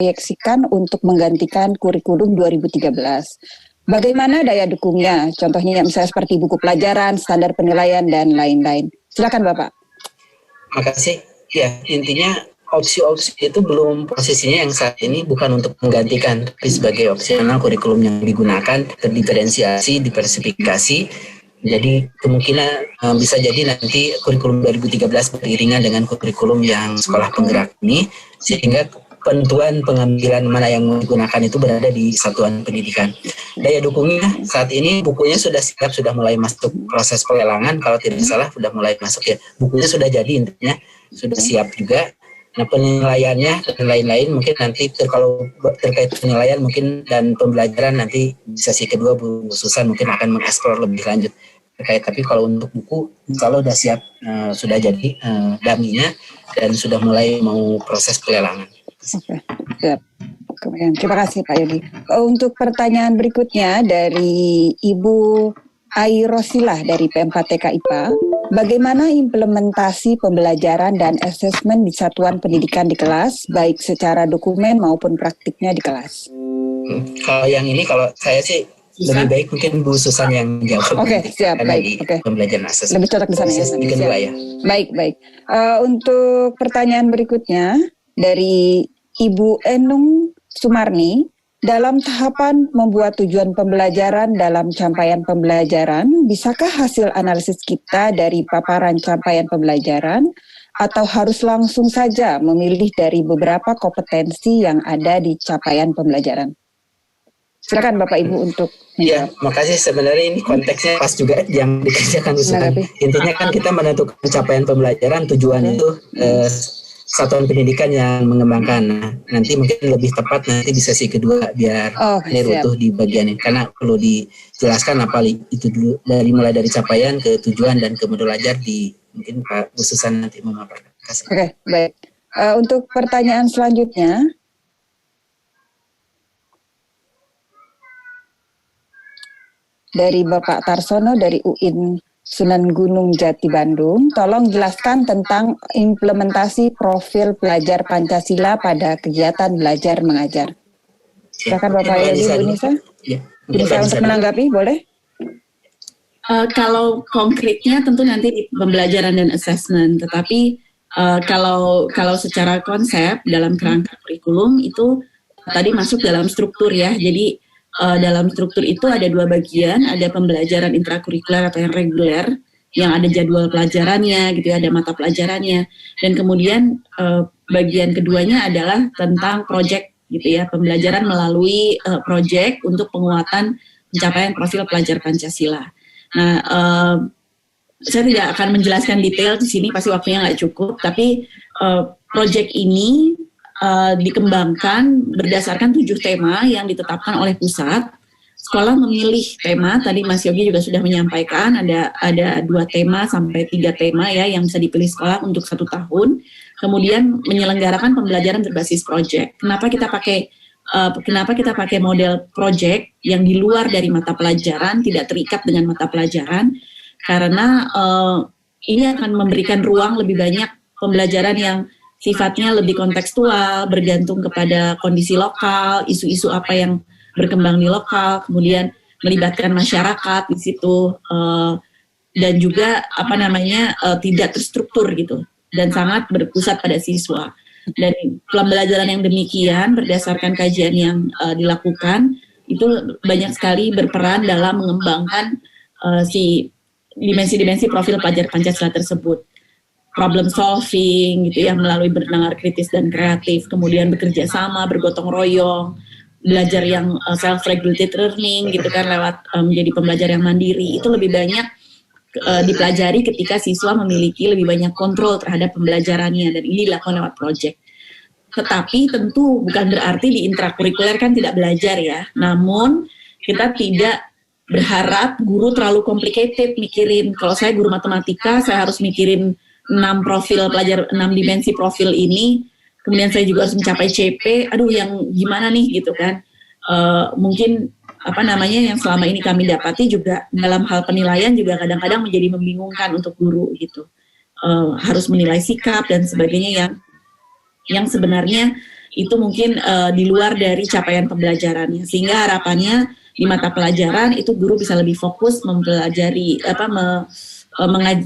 diproyeksikan untuk menggantikan kurikulum 2013. Bagaimana daya dukungnya? Contohnya misalnya seperti buku pelajaran, standar penilaian, dan lain-lain. Silakan Bapak. Makasih. Ya, intinya opsi-opsi itu belum posisinya yang saat ini bukan untuk menggantikan, tapi sebagai opsional kurikulum yang digunakan, terdiferensiasi, diversifikasi. Jadi kemungkinan bisa jadi nanti kurikulum 2013 beriringan dengan kurikulum yang sekolah penggerak ini, sehingga penentuan pengambilan mana yang digunakan itu berada di satuan pendidikan. Daya dukungnya saat ini bukunya sudah siap, sudah mulai masuk proses pelelangan, kalau tidak salah sudah mulai masuk ya. Bukunya sudah jadi, intinya sudah siap juga. Nah, penilaiannya dan lain-lain mungkin nanti kalau terkait penilaian mungkin dan pembelajaran nanti di sesi kedua Bu Susan mungkin akan mengeksplor lebih lanjut terkait. Tapi kalau untuk buku kalau sudah siap, sudah jadi daminya dan sudah mulai mau proses pelelangan. Oke, siap. Kemudian, terima kasih Pak Yodi. Untuk pertanyaan berikutnya dari Ibu Airosilah dari P4TK IPA, bagaimana implementasi pembelajaran dan asesmen di satuan pendidikan di kelas, baik secara dokumen maupun praktiknya di kelas? Kalau yang ini, kalau saya sih lebih baik mungkin Bu Susan yang jawab. Oke, siap, baik. Oke. Pembelajaran asesmen. Lebih cocok di sana ya. Kedua ya. Baik. Untuk pertanyaan berikutnya dari Ibu Enung Sumarni, dalam tahapan membuat tujuan pembelajaran dalam capaian pembelajaran, bisakah hasil analisis kita dari paparan capaian pembelajaran atau harus langsung saja memilih dari beberapa kompetensi yang ada di capaian pembelajaran? Silakan Bapak Ibu untuk ya, makasih. Sebenarnya ini konteksnya pas juga yang dikerjakan usulan. Intinya kan kita menentukan capaian pembelajaran, tujuan itu satuan pendidikan yang mengembangkan. Nah, nanti mungkin lebih tepat nanti di sesi kedua biar utuh di bagian ini, karena perlu dijelaskan apa itu dulu mulai dari capaian ke tujuan dan ke modul ajar di mungkin Pak Bu Susan nanti memaparkan. Oke, baik. Untuk pertanyaan selanjutnya dari Bapak Tarsono dari UIN Sunan Gunung Jati Bandung, tolong jelaskan tentang implementasi profil pelajar Pancasila pada kegiatan belajar mengajar. Silakan Bapak Yodi, Bu Nisa. Bu Nisa untuk menanggapi, boleh? Kalau konkretnya tentu nanti di pembelajaran dan assessment, tetapi kalau secara konsep dalam kerangka kurikulum itu tadi masuk dalam struktur ya, jadi dalam struktur itu ada dua bagian, ada pembelajaran intrakurikuler atau yang reguler, yang ada jadwal pelajarannya gitu ya, ada mata pelajarannya, dan kemudian bagian keduanya adalah tentang project gitu ya, pembelajaran melalui project untuk penguatan pencapaian profil pelajar Pancasila. Nah, saya tidak akan menjelaskan detail di sini, pasti waktunya nggak cukup, tapi project ini dikembangkan berdasarkan 7 tema yang ditetapkan oleh pusat. Sekolah memilih tema, tadi Mas Yogi juga sudah menyampaikan ada 2 tema sampai 3 tema ya yang bisa dipilih sekolah untuk 1 tahun. Kemudian menyelenggarakan pembelajaran berbasis project. Kenapa kita pakai model project yang di luar dari mata pelajaran, tidak terikat dengan mata pelajaran? Karena ini akan memberikan ruang lebih banyak pembelajaran yang sifatnya lebih kontekstual, bergantung kepada kondisi lokal, isu-isu apa yang berkembang di lokal, kemudian melibatkan masyarakat di situ, dan juga tidak terstruktur gitu, dan sangat berpusat pada siswa. Dan pembelajaran yang demikian berdasarkan kajian yang dilakukan itu banyak sekali berperan dalam mengembangkan si dimensi-dimensi profil pelajar Pancasila tersebut. Problem solving gitu ya, melalui bernalar kritis dan kreatif, kemudian bekerja sama, bergotong royong, belajar yang self-regulated learning gitu kan, lewat menjadi pembelajar yang mandiri. Itu lebih banyak dipelajari ketika siswa memiliki lebih banyak kontrol terhadap pembelajarannya, dan ini dilakukan lewat project. Tetapi tentu bukan berarti di intrakurikuler kan tidak belajar ya, namun kita tidak berharap guru terlalu complicated mikirin. Kalau saya guru matematika, saya harus mikirin 6 profil pelajar, 6 dimensi profil ini, kemudian saya juga harus mencapai CP, yang gimana nih gitu kan. Mungkin yang selama ini kami dapati juga dalam hal penilaian juga kadang-kadang menjadi membingungkan untuk guru gitu. Harus menilai sikap dan sebagainya yang sebenarnya itu mungkin di luar dari capaian pembelajarannya, sehingga harapannya di mata pelajaran itu guru bisa lebih fokus mempelajari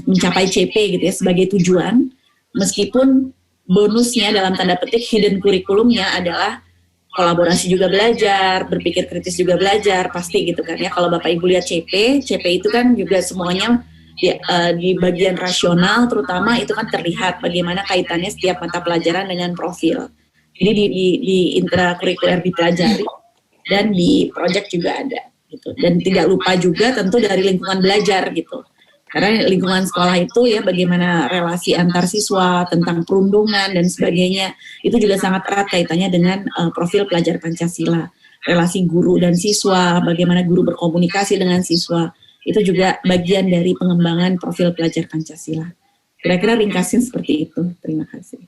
mencapai CP gitu ya sebagai tujuan, meskipun bonusnya dalam tanda petik hidden kurikulumnya adalah kolaborasi juga belajar, berpikir kritis juga belajar, pasti gitu kan ya. Kalau Bapak Ibu lihat CP itu kan juga semuanya di bagian rasional terutama itu kan terlihat bagaimana kaitannya setiap mata pelajaran dengan profil. Jadi di intrakurikuler dipelajari dan di project juga ada gitu. Dan tidak lupa juga tentu dari lingkungan belajar gitu. Karena lingkungan sekolah itu ya bagaimana relasi antar siswa, tentang perundungan dan sebagainya, itu juga sangat erat kaitannya dengan profil pelajar Pancasila. Relasi guru dan siswa, bagaimana guru berkomunikasi dengan siswa, itu juga bagian dari pengembangan profil pelajar Pancasila. Kira-kira ringkasnya seperti itu. Terima kasih.